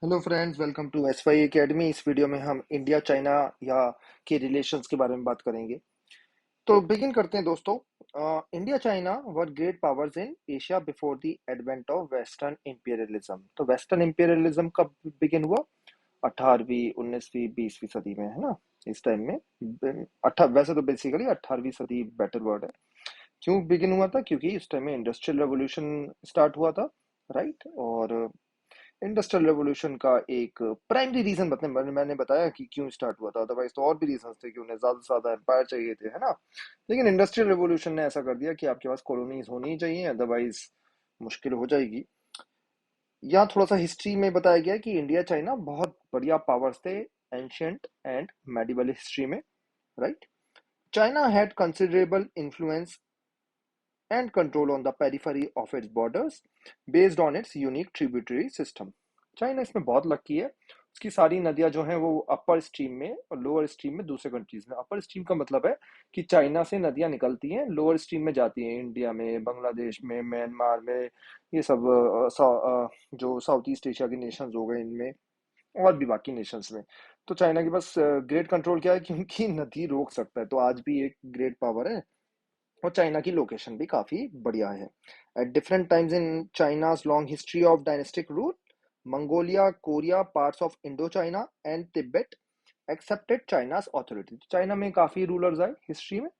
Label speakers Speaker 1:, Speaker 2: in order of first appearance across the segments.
Speaker 1: Hello friends, welcome to S Y academy. इस video में हम इंडिया चाइना या के रिलेशंस के बारे में बात करेंगे। तो बिगिन करते हैं दोस्तों। India China were great powers in Asia before the advent of western imperialism. तो वेस्टर्न इंपीरियलिज्म कब बिगिन हुआ? 18वीं 19वीं 20वीं सदी में, है ना। इस टाइम में वैसे तो बेसिकली 18वीं सदी बेटर वर्ड है। क्यों बिगिन हुआ था? क्योंकि इस टाइम में इंडस्ट्रियल रेवोल्यूशन स्टार्ट हुआ था, राइट। और इंडस्ट्रियल रेवोल्यूशन का एक प्राइमरी रीजन मैंने बताया कि क्यों स्टार्ट हुआ था। अदरवाइज तो और भी रीजन थे कि उन्हें ज्यादा से ज्यादा एम्पायर चाहिए थे, है ना। लेकिन इंडस्ट्रियल रेवोल्यूशन ने ऐसा कर दिया कि आपके पास कॉलोनीज होनी ही चाहिए, अदरवाइज मुश्किल हो जाएगी। यहाँ थोड़ा सा हिस्ट्री में बताया गया है कि इंडिया चाइना बहुत बढ़िया पावर्स थे एंशियंट एंड मेडिवल हिस्ट्री में, right. China had considerable influence and control on the periphery of its borders based on its unique tributary system। China इसमें बहुत लकी है। उसकी सारी नदियां जो हैं वो अपर स्ट्रीम में और लोअर स्ट्रीम में दूसरे कंट्रीज में। अपर स्ट्रीम का मतलब है कि चाइना से नदियां निकलती हैं, लोअर स्ट्रीम में जाती हैं इंडिया में, बांग्लादेश में, म्यांमार में, ये सब जो साउथ ईस्ट एशिया के नेशंस हो गए इनमें, और भी बाकी नेशंस में। तो चाइना के पास ग्रेट कंट्रोल क्या है कि उनकी नदी रोक सकता है, तो आज भी एक ग्रेट पावर है। और चाइना की लोकेशन भी काफी बढ़िया है। At different times in China's long history of dynastic rule, Mongolia, Korea, parts of Indo China and Tibet accepted China's authority. China में काफी रूलर्स आए हिस्ट्री में,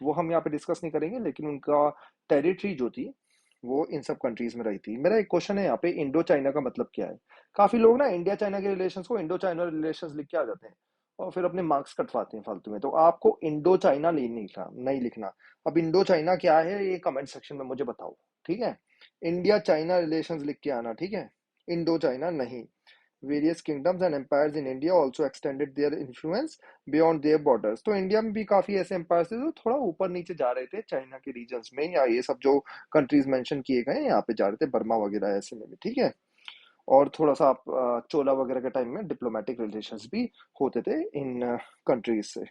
Speaker 1: वो हम यहाँ पे डिस्कस नहीं करेंगे, लेकिन उनका टेरिटरी जो थी वो इन सब कंट्रीज में रही थी। मेरा एक क्वेश्चन है यहाँ पे, इंडो चाइना का मतलब क्या है? काफी लोग ना इंडिया चाइना के रिलेशंस को इंडो चाइना रिलेशंस लिख के आ जाते हैं और फिर अपने मार्क्स कटवाते हैं फालतू में। तो आपको इंडो चाइना नहीं लिखना। अब इंडो चाइना क्या है ये कमेंट सेक्शन में मुझे बताओ, ठीक है। इंडिया चाइना रिलेशंस लिख के आना, ठीक है। इंडो चाइना नहीं। Various kingdoms and empires in India also extended their influence beyond their borders. तो इंडिया में भी काफी ऐसे एम्पायर्स थे जो थोड़ा ऊपर नीचे जा रहे थे चाइना के रीजन्स में, या ये सब जो कंट्रीज मेंशन किए गए हैं यहाँ पे जा रहे थे, बर्मा वगैरह ऐसे में भी, ठीक है। और थोड़ा सा आप चोला वगैरह के टाइम में डिप्लोमेटिक रिलेशंस भी होते थे इन कंट्रीज से।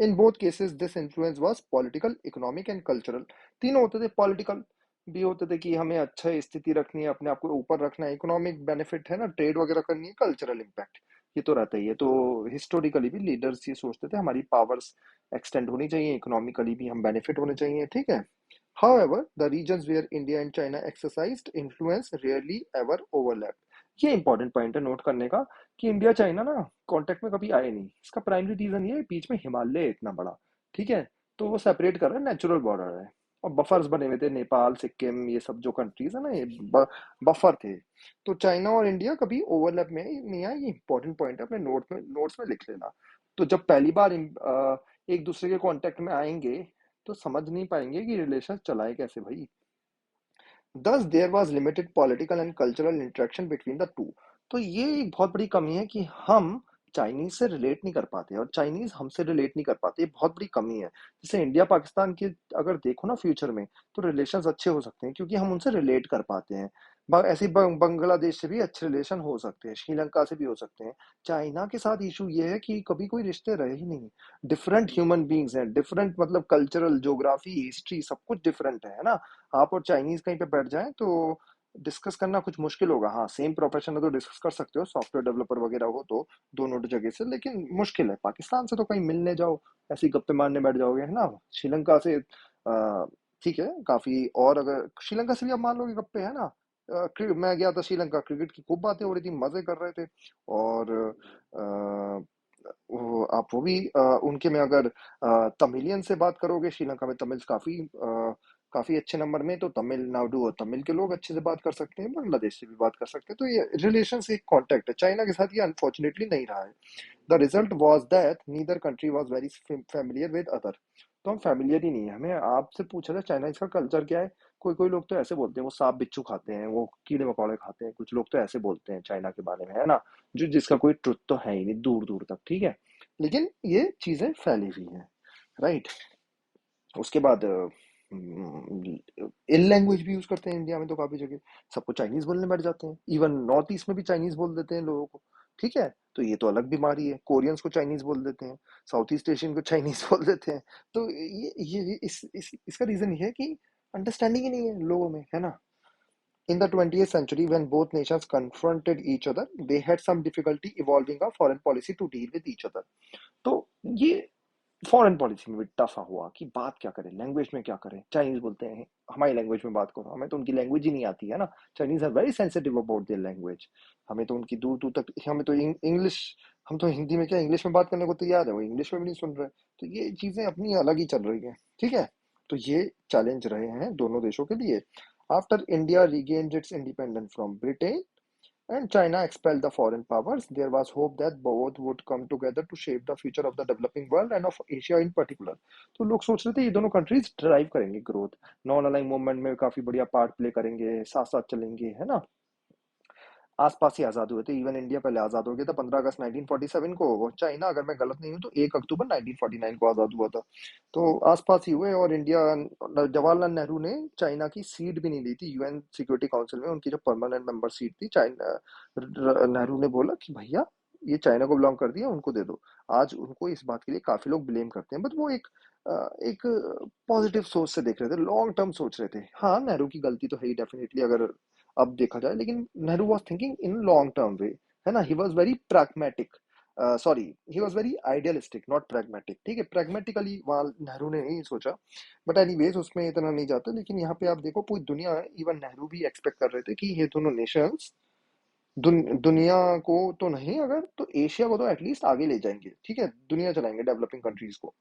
Speaker 1: In both cases this influence was political, economic and cultural. तीनों होते थे। पॉलिटिकल भी होते थे कि हमें अच्छा स्थिति रखनी है, अपने आप को ऊपर रखना है, इकोनॉमिक बेनिफिट है ना, ट्रेड वगैरह करनी है, कल्चरल इम्पैक्ट ये तो रहता ही है। तो हिस्टोरिकली भी लीडर्स ये सोचते थे हमारी पावर्स एक्सटेंड होनी चाहिए, इकोनॉमिकली भी हम बेनिफिट होने चाहिए, ठीक है। However, the regions where India and China exercised influence rarely ever overlapped। ये इंपॉर्टेंट पॉइंट है नोट करने का कि इंडिया चाइना ना कांटेक्ट में कभी आए नहीं। इसका प्राइमरी रीजन ये है, बीच में हिमालय है इतना बड़ा, ठीक है। तो वो सेपरेट कर रहा है, नेचुरल बॉर्डर है। और बफर्स बने हुए थे, नेपाल, सिक्किम, ये सब जो कंट्रीज है ना, ये बफर थे। तो चाइना और इंडिया कभी ओवरलैप में नहीं आए। ये इंपॉर्टेंट पॉइंट है, अपने नोट्स में लिख लेना। तो जब पहली बार एक दूसरे के कांटेक्ट में आएंगे तो समझ नहीं पाएंगे कि रिलेशन चलाए कैसे भाई। Thus there was limited political and cultural interaction between the two। तो ये एक बहुत बड़ी कमी है कि हम चाइनीज से रिलेट नहीं कर पाते और चाइनीज हमसे रिलेट नहीं कर पाते। ये बहुत बड़ी कमी है। जैसे इंडिया पाकिस्तान की अगर देखो ना फ्यूचर में, तो रिलेशंस अच्छे हो सकते हैं क्योंकि हम उनसे रिलेट कर पाते हैं। ऐसे ही बांग्लादेश से भी अच्छे रिलेशन हो सकते हैं, श्रीलंका से भी हो सकते हैं। चाइना के साथ इशू ये है कि कभी कोई रिश्ते रहे ही नहीं। डिफरेंट ह्यूमन बींग्स हैं, डिफरेंट मतलब कल्चरल, ज्योग्राफी, हिस्ट्री, सब कुछ डिफरेंट है ना। आप और चाइनीज कहीं पे बैठ जाएं तो डिस्कस करना कुछ मुश्किल होगा। हाँ, सेम प्रोफेशन है तो डिस्कस कर सकते हो, सॉफ्टवेयर डेवलपर वगैरह हो तो दोनों जगह से, लेकिन मुश्किल है। पाकिस्तान से तो कहीं मिलने जाओ, ऐसे ही गप्पे मारने बैठ जाओगे, है ना। श्रीलंका से ठीक है काफी। और अगर श्रीलंका से भी आप मान लो कि गप्पे है ना, मैं गया था श्रीलंका, क्रिकेट की खूब बातें हो रही थी, मजे कर रहे थे। और आप वो भी उनके में अगर तमिलियन से बात करोगे, श्रीलंका में तमिल काफी अच्छे नंबर में, तो तमिलनाडु और तमिल के लोग अच्छे से बात कर सकते हैं, बांग्लादेश से भी बात कर सकते हैं। तो ये रिलेशन से एक कॉन्टेक्ट है। चाइना के साथ ये अनफॉर्चुनेटली नहीं रहा है। The result was that neither country was very familiar with other. तो हम फैमिलियर ही नहीं है। हमें आपसे पूछा था चाइना इसका कल्चर क्या है, कोई कोई लोग तो ऐसे बोलते हैं वो सांप बिच्छू खाते हैं, वो कीड़े मकोड़े खाते हैं, कुछ लोग तो ऐसे बोलते हैं चाइना के बारे में, है ना। जो जिसका कोई ट्रुथ तो है ही नहीं दूर दूर तक, ठीक है। लेकिन ये चीजें फैली हुई हैं, राइट। उसके बाद इल लैंग्वेज भी यूज करते हैं इंडिया में तो काफी जगह, सबको चाइनीज बोलने बैठ जाते हैं। इवन नॉर्थ ईस्ट में भी चाइनीज बोल देते हैं लोगों को, ठीक है। तो ये तो अलग बीमारी है। कोरियंस को चाइनीज बोल देते हैं, साउथ ईस्ट एशियन को चाइनीज बोल देते हैं। तो इसका रीजन ये है कि अंडरस्टैंडिंग ही नहीं है लोगों में, है ना। In the 20th century, when both nations confronted each other, they had some difficulty evolving a foreign policy to deal with each other. तो ये फॉरेन पॉलिसी में भी टफ हुआ कि बात क्या करें, लैंग्वेज में क्या करें। चाइनीज बोलते हैं हमारी लैंग्वेज में बात करो, हमें तो उनकी लैंग्वेज ही नहीं आती है ना। Chinese are very sensitive about their language. हमें तो उनकी दूर दूर तक, हमें तो इंग्लिश, हम तो हिंदी में क्या इंग्लिश में बात करने को तैयार है, वो इंग्लिश में भी नहीं सुन रहे। तो ये चीजें अपनी अलग ही चल रही है, ठीक है। तो ये चैलेंज रहे हैं दोनों देशों के लिए। After India regained its independence from Britain and China expelled the foreign powers, there was hope that both would come together to shape the future of the developing world and of Asia in particular. तो लोग सोच रहे थे ये दोनों countries drive करेंगे growth, non अलाइंग movement में काफी बढ़िया पार्ट प्ले करेंगे, साथ साथ चलेंगे, है ना। आसपास ही आजाद हुए थे, इवन इंडिया पहले आजाद हो गया था 15 अगस्त 1947 को, और चाइना अगर मैं गलत नहीं हूँ तो 1 अक्टूबर 1949 को आजाद हुआ था। तो आसपास ही हुए। और इंडिया, जवाहरलाल नेहरू ने चाइना की सीट भी नहीं ली थी यूएन सिक्योरिटी काउंसिल में, उनकी जो परमानेंट मेंबर सीट थी। चाइना, नेहरू ने बोला कि भैया ये चाइना को बिलोंग कर दिया, उनको दे दो। आज उनको इस बात के लिए काफी लोग ब्लेम करते हैं, बट वो एक पॉजिटिव सोच से देख रहे थे, लॉन्ग टर्म सोच रहे थे। हाँ, नेहरू की गलती तो है ही डेफिनेटली अगर अब देखा जाए, लेकिन Nehru was thinking in long term way, है ना। He was very pragmatic, sorry, he was very idealistic not pragmatic, ठीक है। प्रैग्मेटिकली वहाँ नेहरू ने नहीं सोचा, बट एनीवेज उसमें इतना नहीं जाता। लेकिन यहाँ पे आप देखो पूरी दुनिया है, इवन नेहरू भी एक्सपेक्ट कर रहे थे कि ये दोनों नेशंस दुनिया को तो नहीं, अगर तो एशिया को तो एटलीस्ट आगे ले जाएंगे, ठीक है, दुनिया चलाएंगे डेवलपिंग कंट्रीज को।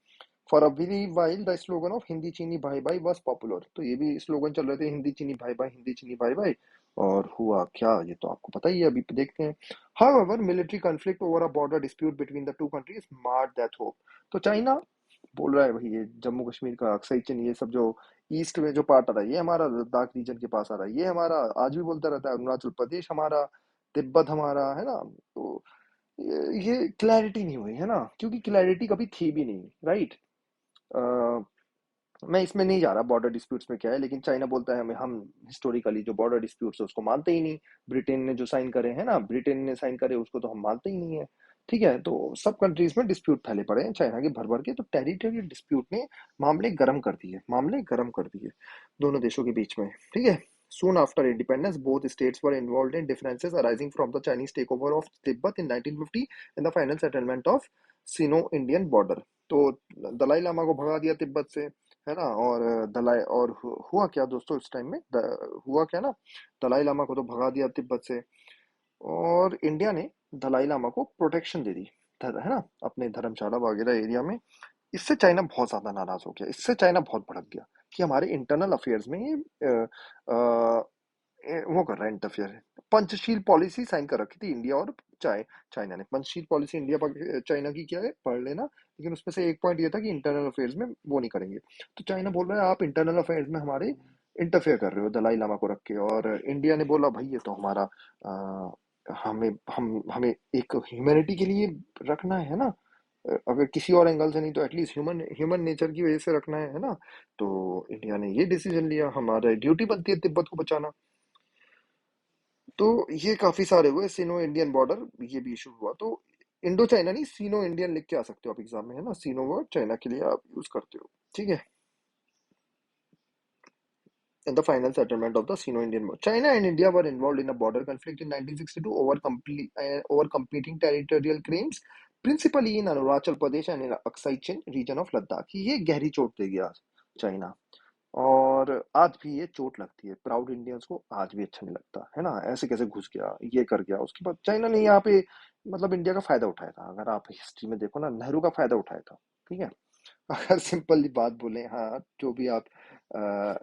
Speaker 1: For a very while the slogan of Hindi चीनी भाई भाई वाज पॉपुलर, तो ये भी स्लोगन चल रहे थे, हिंदी चीनी भाई भाई, हिंदी चीनी भाई भाई। और हुआ क्या ये तो आपको पता ही है, अभी देखते हैं। However military conflict over a border dispute between the two countries marred that hope. तो चाइना बोल रहा है भाई ये जम्मू कश्मीर का अक्साई चीन, ये सब जो ईस्ट में जो पार्ट आ रहा है ये हमारा, लद्दाख रीजन के पास आ रहा है ये हमारा, आज भी बोलता रहता है अरुणाचल प्रदेश हमारा, तिब्बत हमारा, है ना। तो ये क्लैरिटी नहीं हुई है ना, क्योंकि क्लैरिटी कभी थी भी नहीं, राइट। मैं इसमें नहीं जा रहा बॉर्डर डिस्प्यूट्स में क्या है, लेकिन चाइना बोलता है हम हिस्टोरिकली जो बॉर्डर डिस्प्यूट्स है उसको मानते ही नहीं। ब्रिटेन ने जो साइन करे हैं ना, ब्रिटेन ने साइन करे उसको तो हम मानते ही नहीं है, ठीक है। तो सब कंट्रीज में डिस्प्यूट फैले पड़े हैं चाइना के भर भर के। तो टेरिटोरियल डिस्प्यूट ने मामले गर्म कर दिए, मामले गर्म कर दिए दोनों देशों के बीच में, ठीक है। Soon after independence, both states were involved in differences arising from the Chinese takeover of Tibet in 1950 and the final settlement of Sino-Indian border. तो दलाई लामा को भगा दिया तिब्बत से, है ना। और दलाई और हुआ क्या दोस्तों इस टाइम में, हुआ क्या ना, दलाई लामा को तो भगा दिया तिब्बत से, और इंडिया ने दलाई लामा को प्रोटेक्शन दे दी, है ना, अपने धर्मशाला वगैरह एरिया में। इससे चाइना बहुत ज्यादा नाराज हो गया, इससे चाइना बहुत भड़क गया कि हमारे इंटरनल अफेयर्स में ये वो कर रहा है इंटरफियर। पंचशील पॉलिसी साइन कर रखी थी इंडिया और चाइना ने। पंचशील पॉलिसी इंडिया चाइना की क्या है पढ़ लेना, लेकिन उसमें से एक पॉइंट ये था कि इंटरनल अफेयर्स में वो नहीं करेंगे। तो चाइना बोल रहा है आप इंटरनल अफेयर्स में हमारे इंटरफेयर कर रहे हो दलाई लामा को रख के, और इंडिया ने बोला भाई ये तो हमारा हमें एक ह्यूमैनिटी के लिए रखना है ना। अगर किसी और एंगल से नहीं तो एटलीस्ट ह्यूमन ह्यूमन नेचर की वजह से रखना है ना। तो इंडिया ने ये डिसीजन लिया, हमारा ड्यूटी बनती है तिब्बत को बचाना। तो ये काफी सारे हुए, सिनो इंडियन बॉर्डर ये भी इशू हुआ। तो इंडो चाइना नहीं, सीनो इंडियन लिख के आ सकते हो आप एग्जाम में, है ना। सीनो वर्ड चाइना के लिए आप यूज करते हो, ठीक है। In the final settlement of the Sino-Indian War, China and India were involved in a border conflict in 1962 over competing territorial claims, principally in Arunachal Pradesh and in Aksai Chin region of Ladakh. ये गहरी चोट दे गया China, और आज भी ये चोट लगती है प्राउड इंडियंस को, आज भी अच्छा नहीं लगता, है ना। ऐसे कैसे घुस गया, ये कर गया। उसके बाद चाइना ने यहाँ पे मतलब इंडिया का फायदा उठाया था, अगर आप हिस्ट्री में देखो ना, नेहरू का फायदा उठाया था, ठीक है। अगर सिंपल बात बोले, हाँ जो भी आप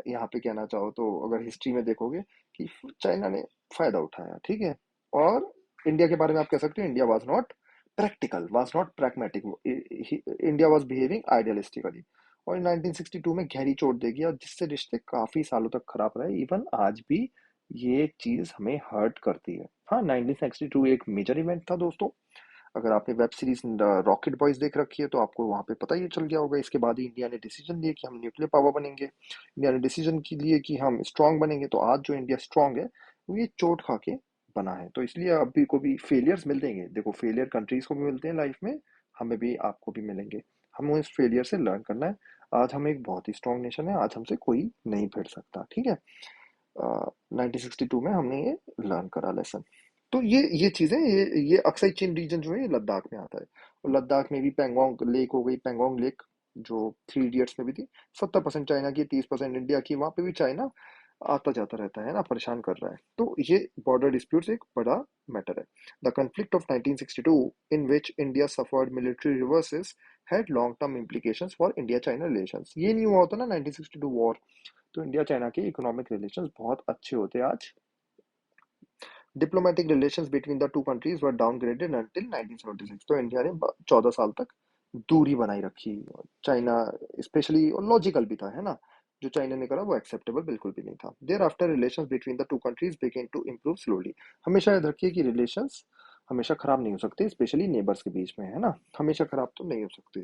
Speaker 1: यहाँ पे कहना चाहो, तो अगर हिस्ट्री में देखोगे कि चाइना ने फायदा उठाया, ठीक है। और इंडिया के बारे में आप कह सकते हो India was not practical, was not pragmatic, India was behaving idealistically. और 1962 में गहरी चोट देगी, और जिससे रिश्ते काफी सालों तक खराब रहे, इवन आज भी ये चीज हमें हर्ट करती है। हाँ, 1962 एक मेजर इवेंट था दोस्तों। अगर आपने वेब सीरीज रॉकेट बॉयज देख रखी है तो आपको वहां पे पता ही चल गया होगा। इसके बाद ही इंडिया ने डिसीजन लिया कि हम न्यूक्लियर पावर बनेंगे, इंडिया ने डिसीजन की लिए कि हम स्ट्रांग बनेंगे। तो आज जो इंडिया स्ट्रांग है वो ये चोट खा के बना है। तो इसलिए अभी को भी फेलियर्स मिलेंगे, देखो फेलियर कंट्रीज को भी मिलते हैं लाइफ में, हमें भी आपको भी मिलेंगे। हमें इस फेलियर से लर्न करना है। आज हम एक बहुत ही स्ट्रांग नेशन है, आज हमसे कोई नहीं भिड़ सकता, ठीक है। 1962 में हमने ये लर्न करा लेसन। तो ये चीजें ये अक्साई चीन रीजन जो है ये लद्दाख में आता है। और लद्दाख में भी पेंगोंग लेक हो गई, पेंगोंग लेक जो थ्री इडियट्स में भी थी। 70% चाइना की, 30% इंडिया की। वहां पे भी चाइना आता जाता रहता है ना, परेशान कर रहा है। तो ये बॉर्डर डिस्प्यूट्स एक बड़ा मैटर है। The conflict of 1962 in which India suffered military reverses had long term implications for India China relations। ये नहीं हुआ होता ना 1962 वॉर, तो इंडिया चाइना के इकोनॉमिक रिलेशंस बहुत अच्छे होते आज। Diplomatic relations between the two countries were downgraded until 1976। तो इंडिया ने 14 साल तक दूरी बनाई रखी चाइना, स्पेशली। और लॉजिकल भी था, है ना। जो चाइना ने करा वो एक्सेप्टेबल बिल्कुल भी नहीं था। Thereafter relations between the two countries began to improve slowly. हमेशा याद रखिए कि रिलेशंस हमेशा खराब नहीं हो सकते, स्पेशली नेबर्स के बीच में, है ना। हमेशा खराब तो नहीं हो सकते।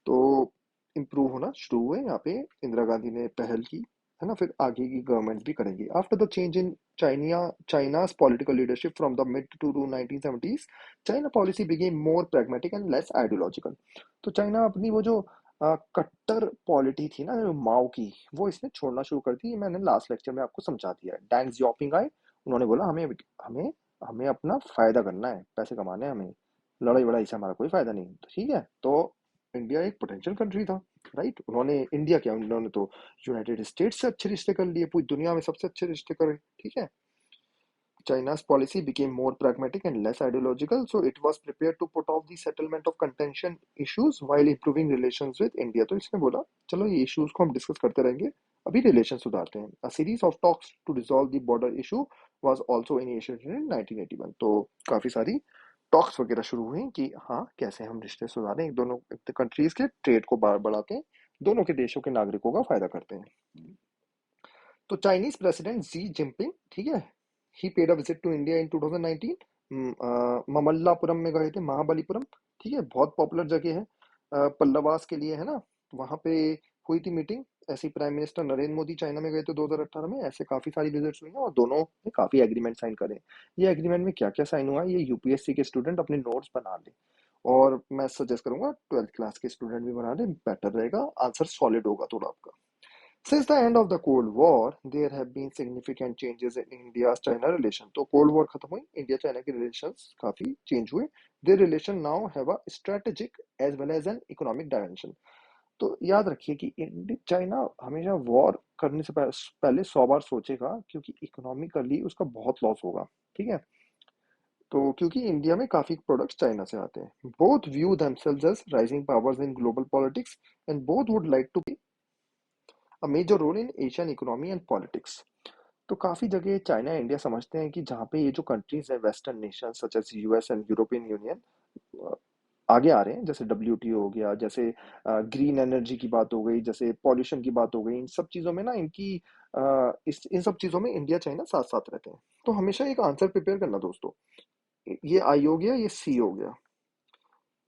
Speaker 1: तो इम्प्रूव होना शुरू हुए यहाँ पे। इंदिरा गांधी ने पहल की, है ना। फिर आगे की गवर्नमेंट्स भी करेंगी। After the change in चाइना's political leadership from the mid to 1970s, China policy became more pragmatic and less ideological। तो चाइना अपनी वो जो कट्टर पॉलिटी थी ना, जो माओ की, वो इसने छोड़ना शुरू कर दी। मैंने लास्ट लेक्चर में आपको समझा दिया है। डैंग जियाओपिंग आए, उन्होंने बोला हमें हमें हमें अपना फायदा करना है, पैसे कमाने हैं हमें, लड़ाई वड़ाई से हमारा कोई फायदा नहीं। तो ठीक है, तो इंडिया एक पोटेंशियल कंट्री था, राइट। उन्होंने इंडिया क्या, उन्होंने तो यूनाइटेड स्टेट्स से अच्छे रिश्ते कर लिए, पूरी दुनिया में सबसे अच्छे रिश्ते करे, ठीक है। China's policy became more pragmatic and less ideological, so it was prepared to put off the settlement of contention issues while improving relations with India। तो इसने बोला चलो ये issues को हम डिस्कस करते रहेंगे, अभी रिलेशन सुधारते हैं। A series of talks to resolve the border issue was also initiated in 1981। तो काफी सारी टॉक्स वगैरह शुरू हुई कि हाँ कैसे हम रिश्ते सुधारें, दोनों कंट्रीज के ट्रेड को बढ़ाते हैं, दोनों के देशों के नागरिकों का फायदा करते हैं। तो चाइनीज प्रेसिडेंट जी जिनपिंग, ठीक है, he paid a visit to India in 2019। Mamallapuram में गए थे, महाबलीपुरम, ठीक है, बहुत पॉपुलर जगह है पल्लवास के लिए, है ना। वहां पे हुई थी मीटिंग। ऐसे prime minister Narendra Modi China में गए थे 2018 में। ऐसे काफी सारी विजिट्स हुई हैं और दोनों ने काफी एग्रीमेंट साइन करे। ये एग्रीमेंट में क्या क्या साइन हुआ है, ये यूपीएससी के स्टूडेंट अपने नोट्स बना ले। और मैं सजेस्ट करूंगा 12th क्लास के स्टूडेंट भी बना ले, बेटर रहेगा, आंसर सॉलिड होगा थोड़ा आपका। Since the end of the Cold War, there have been significant changes in India-China relation। तो कोल्ड वॉर खत्म हुई, इंडिया चाइना के रिलेशंस काफी चेंज हुए। Their relation now have a strategic as well as an economic dimension। तो याद रखिए कि इंडिया चाइना हमेशा वॉर करने से पहले 100 बार सोचेगा, क्योंकि इकोनॉमिकली उसका बहुत लॉस होगा, ठीक है। तो क्योंकि इंडिया में काफी प्रोडक्ट्स चाइना से आते हैं। Both view themselves as rising powers in global politics and both would like to a major role in Asian economy and politics। तो काफी जगह चाइना इंडिया समझते हैं कि जहाँ पे ये जो कंट्रीज है western nation such as US and European Union आगे आ रहे हैं, जैसे डब्ल्यूटीओ हो गया, जैसे ग्रीन एनर्जी की बात हो गई, जैसे पॉल्यूशन की बात हो गई, इन सब चीजों में ना इनकी इन सब चीजों में इंडिया चाइना साथ साथ रहते हैं। तो हमेशा एक आंसर प्रिपेयर करना दोस्तों। ये आई हो गया, ये सी हो गया,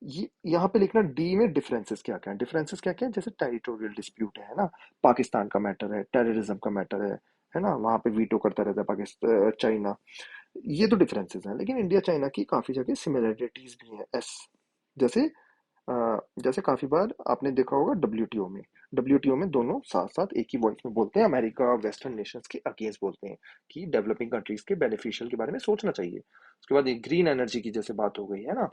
Speaker 1: ये यहाँ पे लिखना डी में डिफरेंसेस क्या क्या है। डिफरेंसेस क्या क्या है, जैसे टेरिटोरियल डिस्प्यूट है ना, पाकिस्तान का मैटर है, टेररिज्म का मैटर है ना, वहां पे वीटो करता रहता है पाकिस्तान चाइना। ये तो डिफरेंसेस हैं, लेकिन इंडिया चाइना की काफी जगह सिमिलरिटीज भी हैं। एस जैसे जैसे काफी बार आपने देखा होगा डब्ल्यूटीओ में दोनों साथ साथ एक ही वॉइस में बोलते हैं, अमेरिका वेस्टर्न नेशंस के अगेंस्ट बोलते हैं कि डेवलपिंग कंट्रीज के बेनिफिशियल के बारे में सोचना चाहिए। उसके बाद एक ग्रीन एनर्जी की जैसे बात हो गई है ना,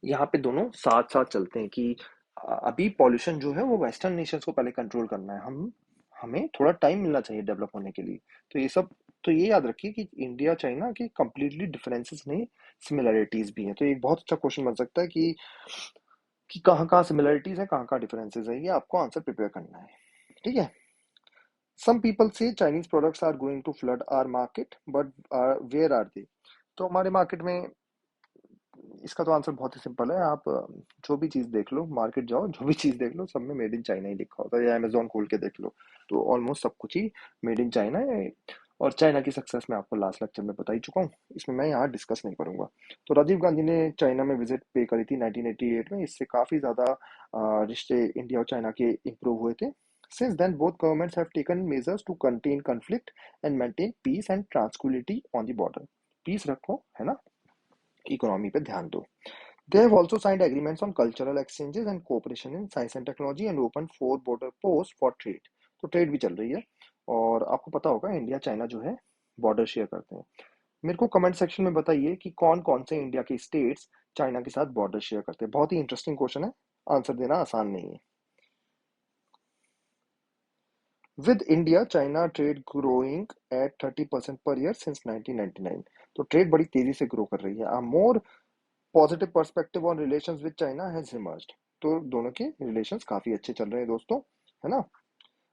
Speaker 1: यहाँ पे दोनों साथ साथ चलते हैं कि अभी पॉल्यूशन जो है वो वेस्टर्न नेशंस को पहले कंट्रोल करना है, हम हमें थोड़ा टाइम मिलना चाहिए डेवलप होने के लिए। तो ये सब, तो ये याद रखिए कि इंडिया चाइना के कंप्लीटली डिफरेंसेस नहीं, सिमिलरिटीज भी हैं। तो एक बहुत अच्छा क्वेश्चन बन सकता है कि कहाँ कहाँ सिमिलरिटीज है, कहाँ कहाँ डिफरेंसेस है, ये आपको आंसर प्रिपेयर करना है, ठीक है। Some people say Chinese products are going to flood our market, but where are they. तो हमारे मार्केट में इसका तो आंसर बहुत ही सिंपल है। आप जो भी चीज़ देख लो, मार्केट जाओ, जो भी चीज़ देख लो, सब में मेड इन चाइना ही लिखा होता है, या अमेजोन खोल के देख लो, तो ऑलमोस्ट सब कुछ ही मेड इन चाइना है। और चाइना की सक्सेस मैं आपको लास्ट लेक्चर में बता ही चुका हूँ, इसमें मैं यहाँ डिस्कस नहीं करूंगा। तो राजीव गांधी ने चाइना में विजिट पे करी थी 1988 में, इससे काफ़ी ज़्यादा रिश्ते इंडिया और चाइना के इम्प्रूव हुए थे। Since then, both governments have taken measures to contain conflict and maintain peace and tranquility on the border। Peace रखो, है ना, इकोनॉमी पे ध्यान दो। They have also signed agreements on cultural exchanges and cooperation in science and technology and opened 4 border posts for trade। तो trade भी चल रही है। और आपको पता होगा इंडिया चाइना जो है बॉर्डर शेयर करते हैं। मेरे को कमेंट सेक्शन में बताइए कि कौन कौन से इंडिया के स्टेट्स चाइना के साथ बॉर्डर शेयर करते हैं। बहुत ही इंटरेस्टिंग क्वेश्चन है, आंसर देना आसान नहीं है। With India China trade growing at 30% per year since 1999। तो ट्रेड बड़ी तेजी से ग्रो कर रही है। More positive perspective on relations with China has emerged. तो दोनों के रिलेशंस काफी अच्छे चल रहे हैं दोस्तों, है ना।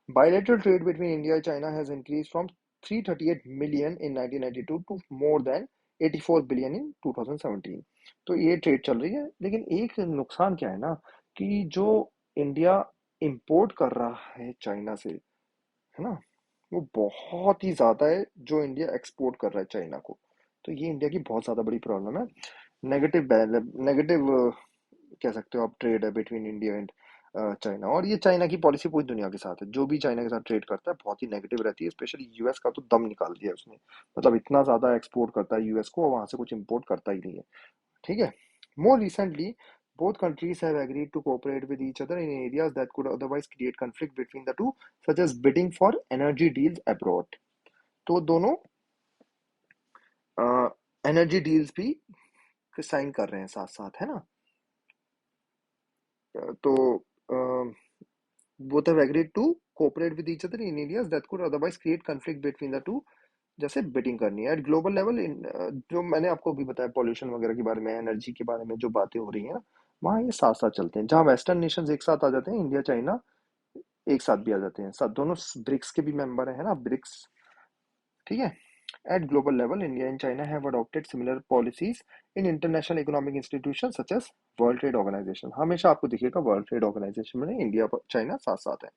Speaker 1: Bilateral trade between India and China has increased from 338 million in 1992 to more than 84 billion in 2017। तो ये ट्रेड चल रही है, लेकिन एक नुकसान क्या है ना, कि जो इंडिया इंपोर्ट कर रहा है चाइना से, है ना, वो बहुत ही ज्यादा है जो इंडिया एक्सपोर्ट कर रहा है चाइना को। तो ये इंडिया की बहुत ज्यादा बड़ी प्रॉब्लम है। नेगेटिव नेगेटिव कह सकते हो आप ट्रेड है बिटवीन इंडिया एंड चाइना। और ये चाइना की पॉलिसी पूरी दुनिया के साथ है, जो भी चाइना के साथ ट्रेड करता है बहुत ही नेगेटिव रहती है। स्पेशली यूएस का तो दम निकाल दिया है उसने, मतलब इतना ज्यादा एक्सपोर्ट करता है यूएस को, वहां से कुछ इंपोर्ट करता ही नहीं है। ठीक है। More recently both countries have agreed to cooperate with each other in areas that could otherwise create conflict between the two, such as bidding for energy deals abroad। तो दोनों एनर्जी डील्स भी sign कर रहे हैं साथ साथ, है ना। तो both have agreed to cooperate with each other in areas that could otherwise create conflict between the two, जैसे बिडिंग करनी है एट ग्लोबल लेवल। जो मैंने आपको भी बताया पॉल्यूशन वगैरह के बारे में, एनर्जी के बारे में जो बातें हो रही हैं ना, वहाँ ये साथ साथ चलते हैं। जहाँ वेस्टर्न नेशंस एक साथ आ जाते हैं, इंडिया चाइना एक साथ भी आ जाते हैं, साथ दोनों ब्रिक्स के भी मेंबर है ना, ब्रिक्स। ठीक है। At global level, India and China have adopted similar policies in international economic institutions such as World Trade Organization। हमेशा आपको दिखेगा वर्ल्ड ट्रेड ऑर्गेनाइजेशन में इंडिया चाइना साथ साथ है।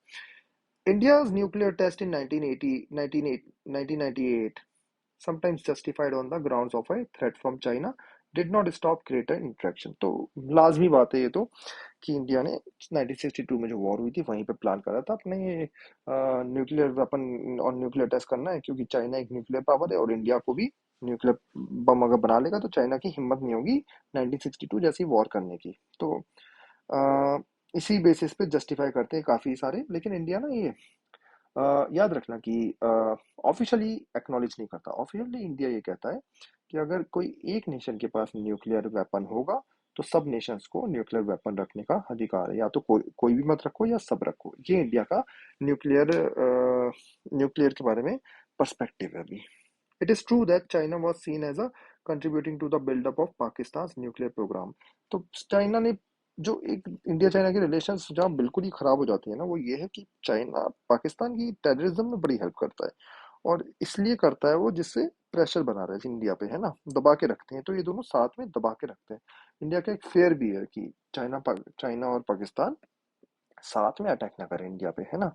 Speaker 1: India's nuclear test in 1998, sometimes justified on the grounds of a threat from China, did not stop greater interaction। तो लाजमी बात है ये तो, कि इंडिया ने 1962 में जो वॉर हुई थी वहीं पे प्लान करा था अपने न्यूक्लियर वेपन और न्यूक्लियर टेस्ट करना है, क्योंकि चाइना एक न्यूक्लियर पावर है और इंडिया को भी न्यूक्लियर बम अगर बना लेगा तो चाइना की हिम्मत नहीं होगी 1962 जैसी वॉर करने की। तो अ, इसी बेसिस पे जस्टिफाई करते हैं काफी सारे, लेकिन इंडिया ना ये याद रखना कि ऑफिशियली एक्नॉलेज नहीं करता। ऑफिशियली इंडिया ये कहता है कि अगर कोई एक नेशन के पास न्यूक्लियर वेपन होगा तो सब नेशंस को न्यूक्लियर वेपन रखने का अधिकार है, या तो कोई कोई भी मत रखो या सब रखो। ये इंडिया का न्यूक्लियर न्यूक्लियर के बारे में पर्सपेक्टिव है अभी। It is true that China was seen as a contributing to the buildup of Pakistan nuclear program. तो चाइना ने जो एक इंडिया चाइना के रिलेशंस जहाँ बिल्कुल ही खराब हो जाती है ना, वो ये है कि चाइना पाकिस्तान की टेररिज्म में बड़ी हेल्प करता है। और इसलिए करता है वो जिससे प्रेशर बना रहा है इंडिया पे, है ना, दबा के रखते हैं। तो ये दोनों साथ में दबा के रखते हैं। इंडिया का एक फेयर भी है कि चाइना और पाकिस्तान साथ में अटैक ना करें इंडिया पे, है ना।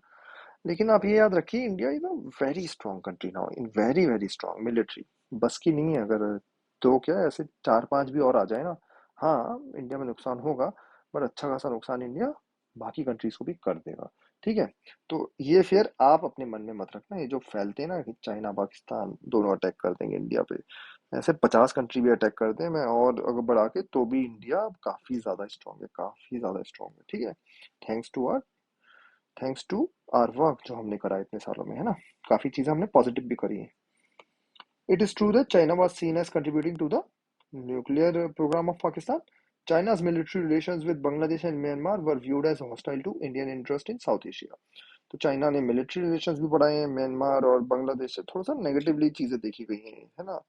Speaker 1: लेकिन आप ये याद रखिए, India is a very strong country now, in very very strong military. बस की नहीं है, अगर तो क्या ऐसे चार पांच भी और आ जाए ना, हाँ इंडिया में नुकसान होगा, पर अच्छा खासा नुकसान इंडिया बाकी कंट्रीज को भी कर देगा। ठीक है। तो ये फिर आप अपने मन में मत रखना, ये जो फैलते हैं ना कि चाइना पाकिस्तान दोनों अटैक कर देंगे इंडिया पे, ऐसे 50 कंट्री भी अटैक कर दें मैं और अगर बढ़ा के, तो भी इंडिया काफी ज्यादा स्ट्रांग है, काफी ज्यादा स्ट्रांग है। ठीक है। Thanks to thanks to our work जो हमने करा है इतने सालों में, है ना, काफी चीजें हमने पॉजिटिव भी करी है। It is true that China was seen as contributing to the nuclear program of Pakistan. China's military relations with Bangladesh and Myanmar were viewed as hostile to Indian interest in South Asia। तो China ने military relations भी बढ़ाए हैं Myanmar और बांग्लादेश से, थोड़ा सा negatively चीजें देखी गई हैं, है ना।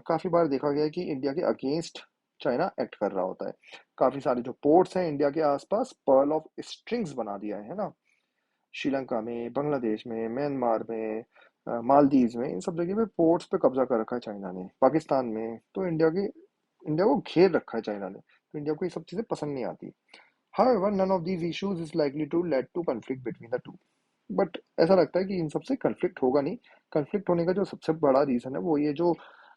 Speaker 1: काफी बार देखा गया है कि इंडिया के अगेंस्ट चाइना एक्ट कर रहा होता है। काफी सारे जो पोर्ट्स हैं इंडिया के आसपास पर्ल ऑफ स्ट्रिंग्स बना दिया है ना, श्रीलंका में, बांग्लादेश में, म्यांमार में, मालदीव्स में, इन सब जगह पे पोर्ट्स पे कब्जा कर रखा है चाइना ने, पाकिस्तान में। तो इंडिया को घेर रखा है चाइना ने, तो इंडिया को ये सब चीजें पसंद नहीं आती। However, none of these issues is likely to lead to conflict between the two। But ऐसा लगता है कि इन सबसे कन्फ्लिक्ट होगा नहीं। कन्फ्लिक्ट होने का जो सबसे बड़ा रीजन है वो ये जो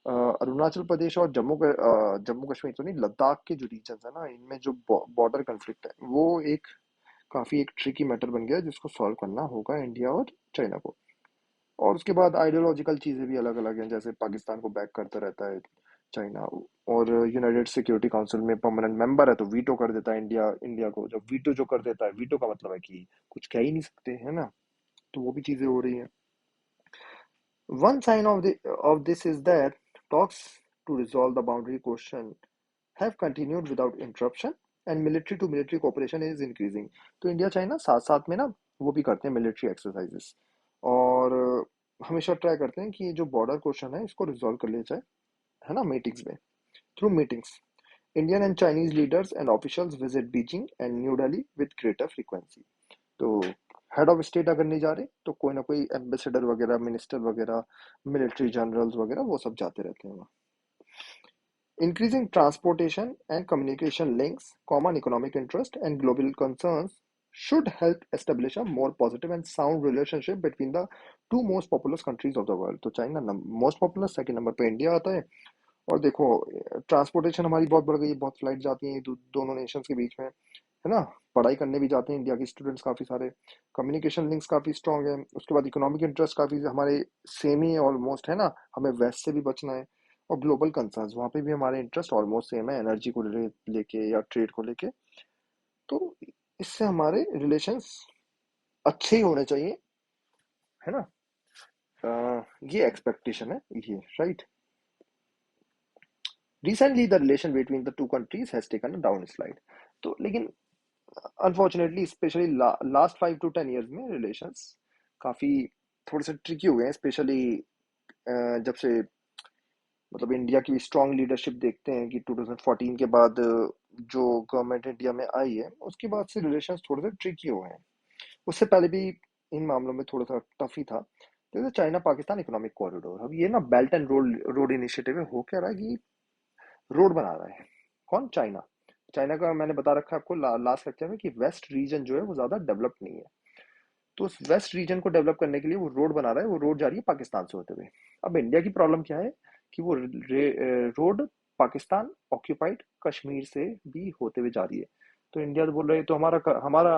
Speaker 1: अरुणाचल प्रदेश और जम्मू कश्मीर तो नहीं, लद्दाख के जो रीजन है ना, इनमें जो बॉर्डर कन्फ्लिक्ट है वो एक काफी एक ट्रिकी मैटर बन गया है, जिसको सॉल्व करना होगा इंडिया और चाइना को। और उसके बाद आइडियोलॉजिकल चीजें भी अलग अलग हैं, जैसे पाकिस्तान को बैक करता रहता है चाइना, और यूनाइटेड सिक्योरिटी काउंसिल में परमानेंट मेंबर है तो वीटो कर देता है इंडिया। इंडिया को जब वीटो जो कर देता है, वीटो का मतलब है कि कुछ कह ही नहीं सकते, है ना। तो वो भी चीजें हो रही हैं। One sign of this is that talks to resolve the boundary question have continued without interruption and military to military cooperation is increasing. तो इंडिया चाइना साथ साथ में ना वो भी करते हैं मिलिट्री एक्सरसाइजेस और हमेशा ट्राई करते हैं कि ये जो बॉर्डर क्वेश्चन है इसको रिजॉल्व कर लिया जाए, है ना, मीटिंग्स में, through meetings. Indian and Chinese leaders and officials visit Beijing and new Delhi with greater frequency. तो हेड ऑफ स्टेट अगर नहीं जा रहे तो कोई ना कोई एम्बेसडर वगैरह, मिनिस्टर वगैरह, मिलिट्री जनरल्स वगैरह वो सब जाते रहते हैं वहाँ। Increasing transportation and communication links, common economic interest, and global concerns should help establish a more positive and sound relationship between the two most populous countries of the world. तो China most popular, second number पे India आता है। और देखो transportation हमारी बहुत बढ़ गई है, बहुत फ्लाइट जाती हैं दोनों नेशंस के बीच में, है ना। पढ़ाई करने भी जाते हैं इंडिया के स्टूडेंट्स काफ़ी सारे। कम्युनिकेशन लिंक्स काफ़ी स्ट्रांग है। उसके बाद इकोनॉमिक इंटरेस्ट काफ़ी हमारे सेम ही है ऑलमोस्ट, है ना। हमें वेस्ट से भी बचना है। और ग्लोबल कंसर्न्स वहाँ पे भी हमारे इंटरेस्ट ऑलमोस्ट सेम है, एनर्जी को लेके या ट्रेड को लेके। तो इससे हमारे रिलेशंस अच्छे ही होने चाहिए, है ना। ये एक्सपेक्टेशन है, ये right. Recently the relation between the two countries has taken a down slide. तो लेकिन unfortunately specially last 5 to 10 years में रिलेशंस काफ़ी थोड़े से ट्रिकी हुए हैं, स्पेशली जब से मतलब इंडिया की स्ट्रांग लीडरशिप देखते हैं कि 2014 के बाद जो गवर्नमेंट इंडिया में आई है उसके बाद से रिलेशंस थोड़े से ट्रिकी हुए हैं। उससे पहले भी इन मामलों में थोड़ा सा टफ ही था। जैसे चाइना पाकिस्तान इकोनॉमिक कॉरिडोर, अब ये ना belt and road road initiative है, हो क्या रहा है कि रोड बना रहा है। कौन? चाइना। चाइना का मैंने बता रखा है आपको लास्ट लेक्चर में कि वेस्ट रीजन जो है वो ज्यादा डेवलप नहीं है। तो उस वेस्ट रीजन को डेवलप करने के लिए वो रोड बना रहा है, वो रोड जा रही है पाकिस्तान से होते हुए। अब इंडिया की प्रॉब्लम क्या है कि वो रोड पाकिस्तान ऑक्यूपाइड कश्मीर से भी होते हुए जा रही है। तो इंडिया तो बोल रहे है तो हमारा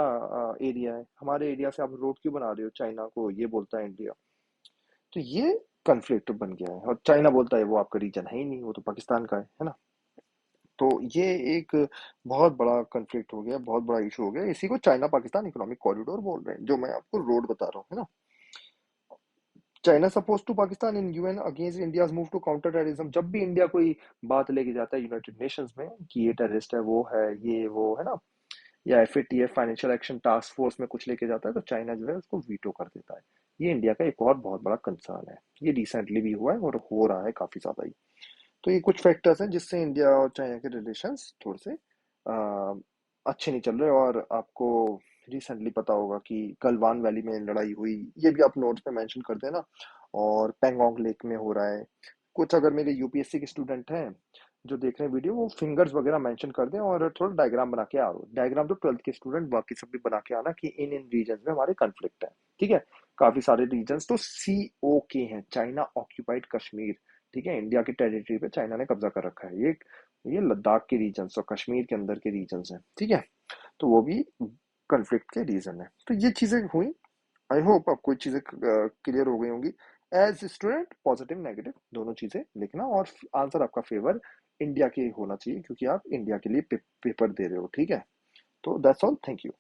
Speaker 1: एरिया है, हमारे एरिया से आप रोड क्यों बना रहे हो चाइना को, ये बोलता है इंडिया। तो ये कन्फ्लिक्ट बन गया है और चाइना बोलता है वो आपका रीजन है ही नहीं, वो तो पाकिस्तान का है ना। तो ये एक बहुत बड़ा कन्फ्लिक्ट हो गया, बहुत बड़ा इशू हो गया। इसी को चाइना पाकिस्तान इकोनॉमिक कॉरिडोर बोल रहे हैं, जो मैं आपको रोड बता रहा हूँ, है ना। China suppose to Pakistan in UN against India's move to counter terrorism. जब भी इंडिया कोई बात लेके जाता है यूनाइटेड नेशंस में कि ये टेररिस्ट है, वो है, ये वो है ना, या FATF financial action task force में कुछ लेके जाता है तो चाइना जो है उसको वीटो कर देता है। ये इंडिया का एक और बहुत बड़ा कंसर्न है। ये रिसेंटली भी हुआ है और हो रहा है काफी ज्यादा ही। तो ये कुछ फैक्टर्स हैं जिससे इंडिया और चाइना के रिलेशंस थोड़े से अच्छे नहीं चल रहे। और आपको रिसेंटली पता होगा कि गलवान वैली में लड़ाई हुई, ये भी आप नोट्स में मेंशन कर देना। और पेंगोंग लेक में हो रहा है कुछ। अगर मेरे यूपीएससी के स्टूडेंट हैं जो देख रहे हैं वीडियो, वो फिंगर्स वगैरह मेंशन कर दें और थोड़ा डायग्राम बना के आओ। डायग्राम तो 12th के स्टूडेंट बाकी सब भी बना के आना कि इन इन रीजन में हमारे कन्फ्लिक्ट है। ठीक है। काफी सारे रीजन्स तो सीओ के हैं, चाइना ऑक्यूपाइड कश्मीर। ठीक है, इंडिया की टेरिटरी पे चाइना ने कब्जा कर रखा है। ये लद्दाख के रीजन्स और कश्मीर के अंदर के रीजन्स हैं। ठीक है। तो वो भी कन्फ्लिक्ट के रीजन है। तो ये चीजें हुई। आई होप आपको चीजें क्लियर हो गई होंगी। एज स्टूडेंट पॉजिटिव नेगेटिव दोनों चीजें लिखना और आंसर आपका फेवर इंडिया के होना चाहिए क्योंकि आप इंडिया के लिए पेपर दे रहे हो। ठीक है। तो दैट्स ऑल, थैंक यू।